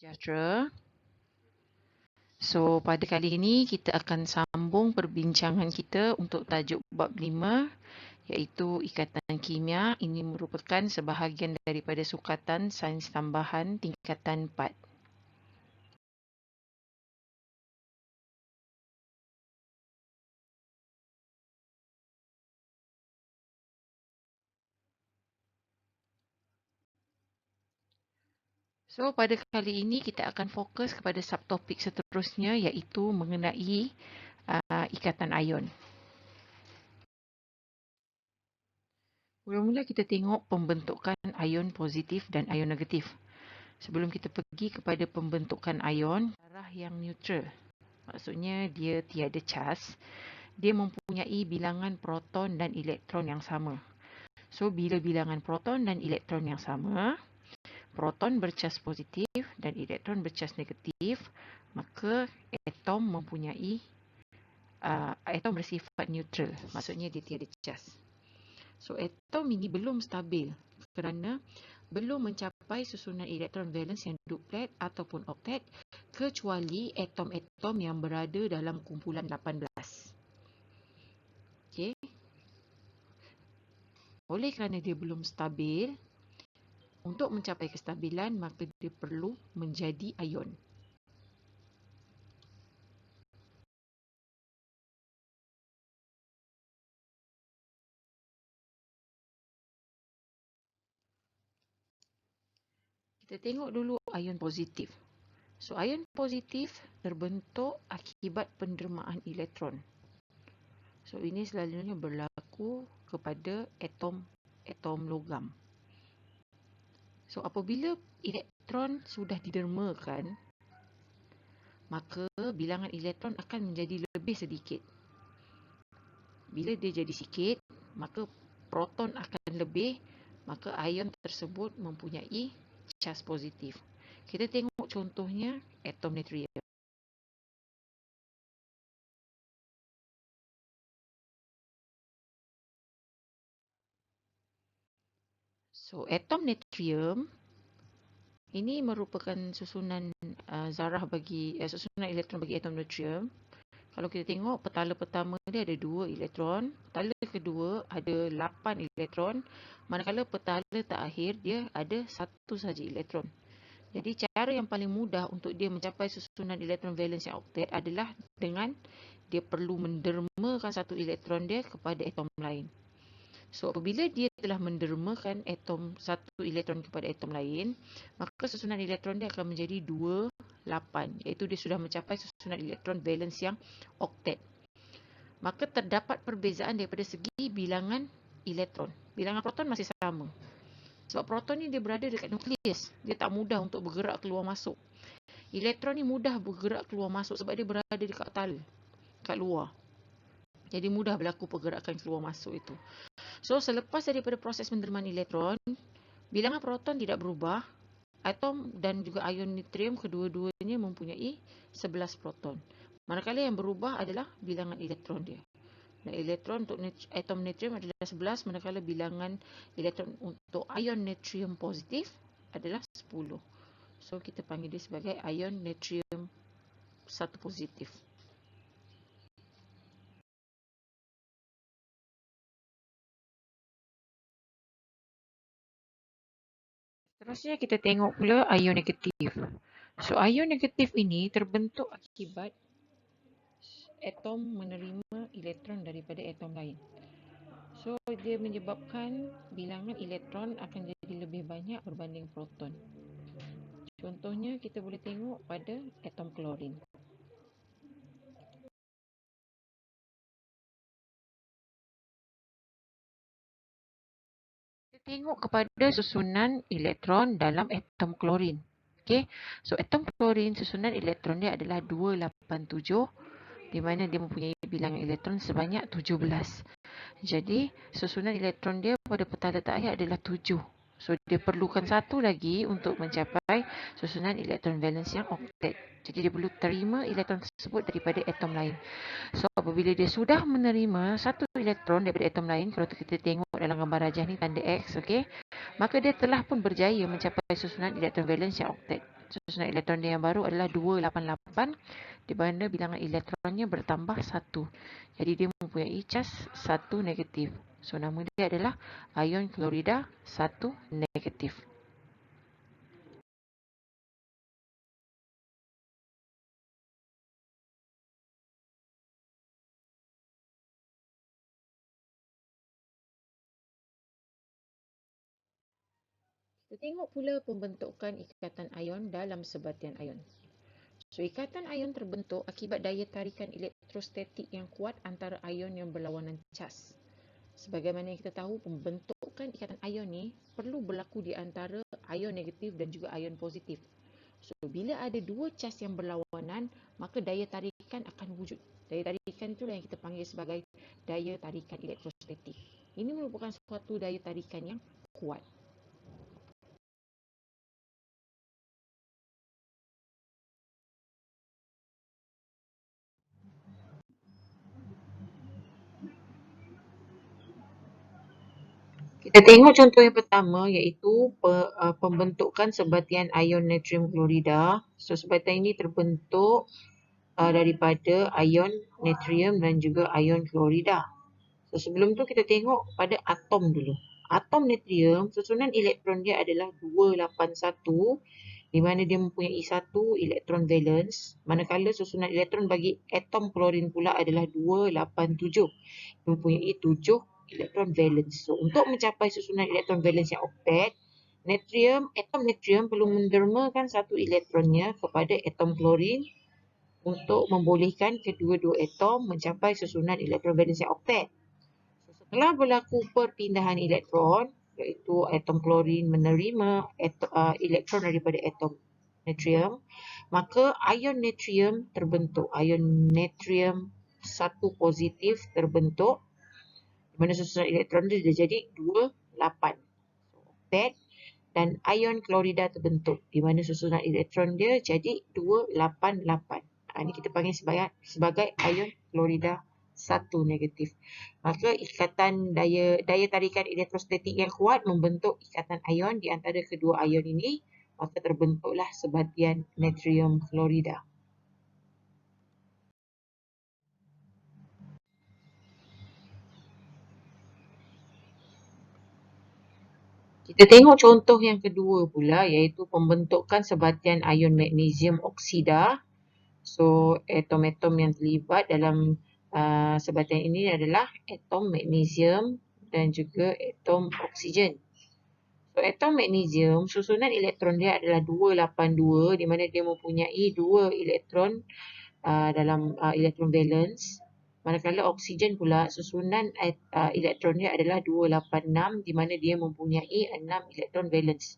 Sejahtera. So, pada kali ini kita akan sambung perbincangan kita untuk tajuk bab 5 iaitu ikatan kimia. Ini merupakan sebahagian daripada sukatan sains tambahan tingkatan 4. So, pada kali ini kita akan fokus kepada subtopik seterusnya iaitu mengenai ikatan ion. Mula-mula kita tengok pembentukan ion positif dan ion negatif. Sebelum kita pergi kepada pembentukan ion, darah yang neutral. Maksudnya dia tiada cas. Dia mempunyai bilangan proton dan elektron yang sama. So, bila bilangan proton dan elektron yang sama, proton bercas positif dan elektron bercas negatif, maka atom mempunyai atom bersifat neutral. Maksudnya dia tiada cas. So, atom ini belum stabil kerana belum mencapai susunan elektron valence yang duplet ataupun oktet kecuali atom-atom yang berada dalam kumpulan 18. Okey. Oleh kerana dia belum stabil, untuk mencapai kestabilan maka dia perlu menjadi ion. Kita tengok dulu ion positif. So, ion positif terbentuk akibat pendermaan elektron. So, ini selalunya berlaku kepada atom logam. So, apabila elektron sudah didermakan, maka bilangan elektron akan menjadi lebih sedikit. Bila dia jadi sikit, maka proton akan lebih, maka ion tersebut mempunyai cas positif. Kita tengok contohnya atom natrium. So, atom natrium ini merupakan susunan zarah bagi susunan elektron bagi atom natrium. Kalau kita tengok petala pertama dia ada 2 elektron, petala kedua ada 8 elektron, manakala petala terakhir dia ada 1 saja elektron. Jadi cara yang paling mudah untuk dia mencapai susunan elektron valence yang oktet adalah dengan dia perlu mendermakan 1 elektron dia kepada atom lain. So, apabila dia telah mendermakan 1 elektron kepada atom lain, maka susunan elektron dia akan menjadi 2, 8, iaitu dia sudah mencapai susunan elektron valence yang oktet. Maka terdapat perbezaan daripada segi bilangan elektron. Bilangan proton masih sama. Sebab proton ni dia berada dekat nukleus. Dia tak mudah untuk bergerak keluar masuk. Elektron ni mudah bergerak keluar masuk sebab dia berada dekat petala, kat luar. Jadi mudah berlaku pergerakan keluar masuk itu. So, selepas daripada proses pendermaan elektron, bilangan proton tidak berubah. Atom dan juga ion natrium kedua-duanya mempunyai 11 proton. Manakala yang berubah adalah bilangan elektron dia. Dan elektron untuk atom natrium adalah 11, manakala bilangan elektron untuk ion natrium positif adalah 10. So, kita panggil dia sebagai ion natrium 1 positif. Seterusnya kita tengok pula ion negatif. So, ion negatif ini terbentuk akibat atom menerima elektron daripada atom lain. So, dia menyebabkan bilangan elektron akan jadi lebih banyak berbanding proton. Contohnya kita boleh tengok pada atom klorin. Kita tengok kepada susunan elektron dalam atom klorin. Okey. So, atom klorin susunan elektron dia adalah 287, di mana dia mempunyai bilangan elektron sebanyak 17. Jadi, susunan elektron dia pada petala terakhir adalah 7. So, dia perlukan satu lagi untuk mencapai susunan elektron valence yang oktet. Jadi, dia perlu terima elektron tersebut daripada atom lain. So, apabila dia sudah menerima satu elektron daripada atom lain, kalau kita tengok dalam gambar rajah ni tanda X, okey, maka dia telah pun berjaya mencapai susunan elektron valence yang oktet. susunan elektron dia yang baru adalah 288, di mana bilangan elektronnya bertambah 1. Jadi dia mempunyai cas 1 negatif. So nama dia adalah ion klorida 1 negatif. Kita tengok pula pembentukan ikatan ion dalam sebatian ion. So, ikatan ion terbentuk akibat daya tarikan elektrostatik yang kuat antara ion yang berlawanan cas. Sebagaimana yang kita tahu, pembentukan ikatan ion ni perlu berlaku di antara ion negatif dan juga ion positif. So, bila ada dua cas yang berlawanan, maka daya tarikan akan wujud. Daya tarikan itulah yang kita panggil sebagai daya tarikan elektrostatik. Ini merupakan suatu daya tarikan yang kuat. Kita tengok contoh yang pertama, iaitu pembentukan sebatian ion natrium klorida. So, sebatian ini terbentuk daripada ion natrium dan juga ion klorida. So, sebelum tu kita tengok pada atom dulu. Atom natrium, susunan elektron dia adalah 281, di mana dia mempunyai satu elektron valence, manakala susunan elektron bagi atom klorin pula adalah 287, mempunyai 7 elektron valence. So, untuk mencapai susunan elektron valence yang oktet, atom natrium perlu mendermakan satu elektronnya kepada atom klorin untuk membolehkan kedua-dua atom mencapai susunan elektron valence yang oktet. So, setelah berlaku perpindahan elektron, iaitu atom klorin menerima elektron daripada atom natrium, maka ion natrium terbentuk. Ion natrium 1 positif terbentuk, di mana susunan elektron dia jadi 28. So, oktet. Dan ion klorida terbentuk, di mana susunan elektron dia jadi 288. Ini kita panggil sebagai ion klorida 1 negatif. Maka ikatan daya tarikan elektrostatik yang kuat membentuk ikatan ion di antara kedua ion ini, maka terbentuklah sebatian natrium klorida. Kita tengok contoh yang kedua pula, iaitu pembentukan sebatian ion magnesium oksida. So, atom-atom yang terlibat dalam sebatian ini adalah atom magnesium dan juga atom oksigen. So, atom magnesium, susunan elektron dia adalah 282, di mana dia mempunyai 2 elektron dalam elektron valence. Manakala oksigen pula, susunan elektron dia adalah 286, di mana dia mempunyai 6 elektron valence.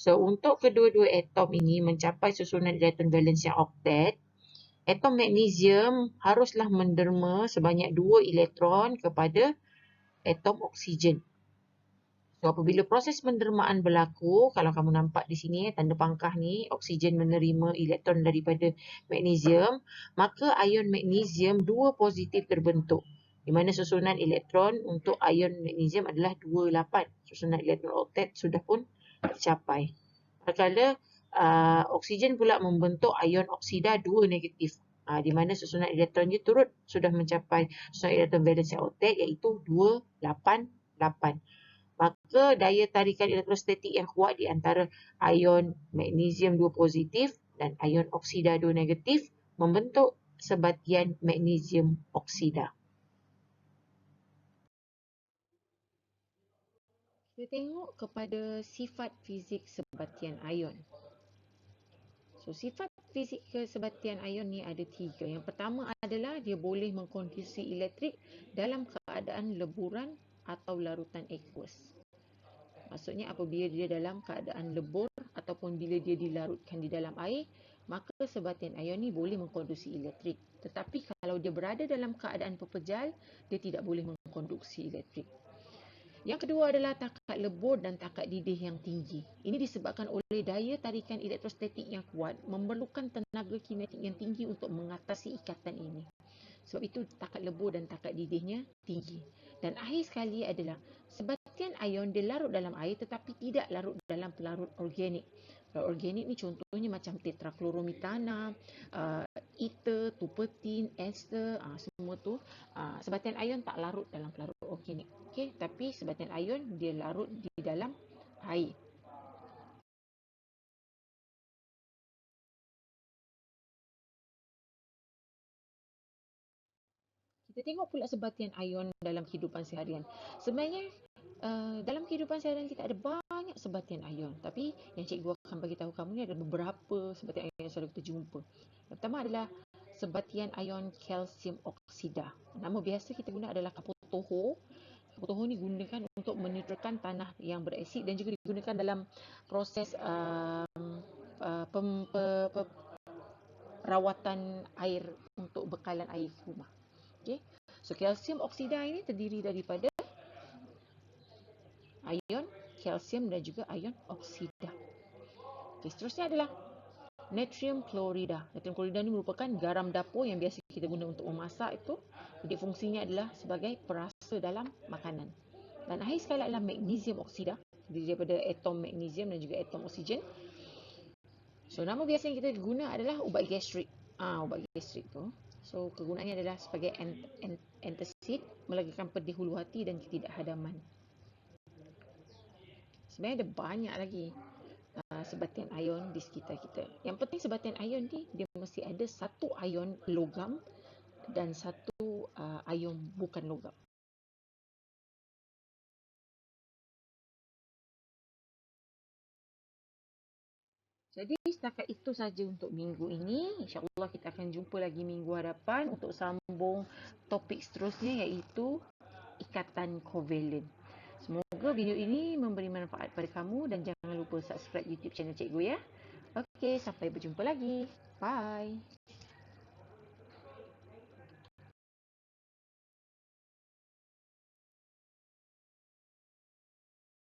So, untuk kedua-dua atom ini mencapai susunan elektron valence yang oktet, atom magnesium haruslah menderma sebanyak 2 elektron kepada atom oksigen. So, apabila proses pendermaan berlaku, kalau kamu nampak di sini, tanda pangkah ni, oksigen menerima elektron daripada magnesium, maka ion magnesium 2 positif terbentuk, di mana susunan elektron untuk ion magnesium adalah 28. Susunan elektron oktet sudah pun tercapai. Manakala oksigen pula membentuk ion oksida 2 negatif, di mana susunan elektron dia turut sudah mencapai susunan elektron valence yang oktet, iaitu 288. Maka daya tarikan elektrostatik yang kuat di antara ion magnesium 2 positif dan ion oksida 2 negatif membentuk sebatian magnesium oksida. Kita tengok kepada sifat fizik sebatian ion. So, sifat fizik kesebatian ion ni ada 3. Yang pertama adalah dia boleh mengkonduksi elektrik dalam keadaan leburan atau larutan aqueous. Maksudnya apabila dia dalam keadaan lebur ataupun bila dia dilarutkan di dalam air, maka sebatian ion ni boleh mengkonduksi elektrik. Tetapi kalau dia berada dalam keadaan pepejal, dia tidak boleh mengkonduksi elektrik. Yang kedua adalah takat lebur dan takat didih yang tinggi. Ini disebabkan oleh daya tarikan elektrostatik yang kuat, memerlukan tenaga kinetik yang tinggi untuk mengatasi ikatan ini. Sebab itu takat lebur dan takat didihnya tinggi. Dan akhir sekali adalah sebatian ion dia larut dalam air tetapi tidak larut dalam pelarut organik. Kalau organik ni contohnya macam tetrachlorometana, ether, tupetin, ester, semua tu sebatian ion tak larut dalam pelarut organik. Okey, tapi sebatian ion dia larut di dalam air. Kita tengok pula sebatian ion dalam kehidupan seharian. Sebenarnya dalam kehidupan seharian kita ada banyak sebatian ion. Tapi yang cikgu akan bagi tahu kamu ni ada beberapa sebatian ion yang selalu kita jumpa. Yang pertama adalah sebatian ion kalsium oksida. Nama biasa kita guna adalah kapotoho. Kapotoho ni gunakan untuk menetralkan tanah yang berasid dan juga digunakan dalam proses rawatan air untuk bekalan air rumah. Okay. So kalsium oksida ini terdiri daripada ion kalsium dan juga ion oksida. Okay, seterusnya adalah natrium klorida. Natrium klorida ini merupakan garam dapur yang biasa kita guna untuk memasak itu. Jadi fungsinya adalah sebagai perasa dalam makanan. Dan akhir sekali adalah magnesium oksida, terdiri daripada atom magnesium dan juga atom oksigen. So nama biasa yang kita guna adalah ubat gastrik. Ubat gastrik tu. So kegunaannya adalah sebagai antacid, melegakan pedih hulu hati dan ketidakhadaman. Sebenarnya ada banyak lagi sebatian ion di sekitar kita. Yang penting sebatian ion ni dia mesti ada satu ion logam dan satu ion bukan logam. Jadi setakat itu saja untuk minggu ini. InsyaAllah kita akan jumpa lagi minggu hadapan untuk sambung topik seterusnya iaitu ikatan kovalen. Semoga video ini memberi manfaat pada kamu dan jangan lupa subscribe YouTube channel Cikgu ya. Okey, sampai berjumpa lagi. Bye.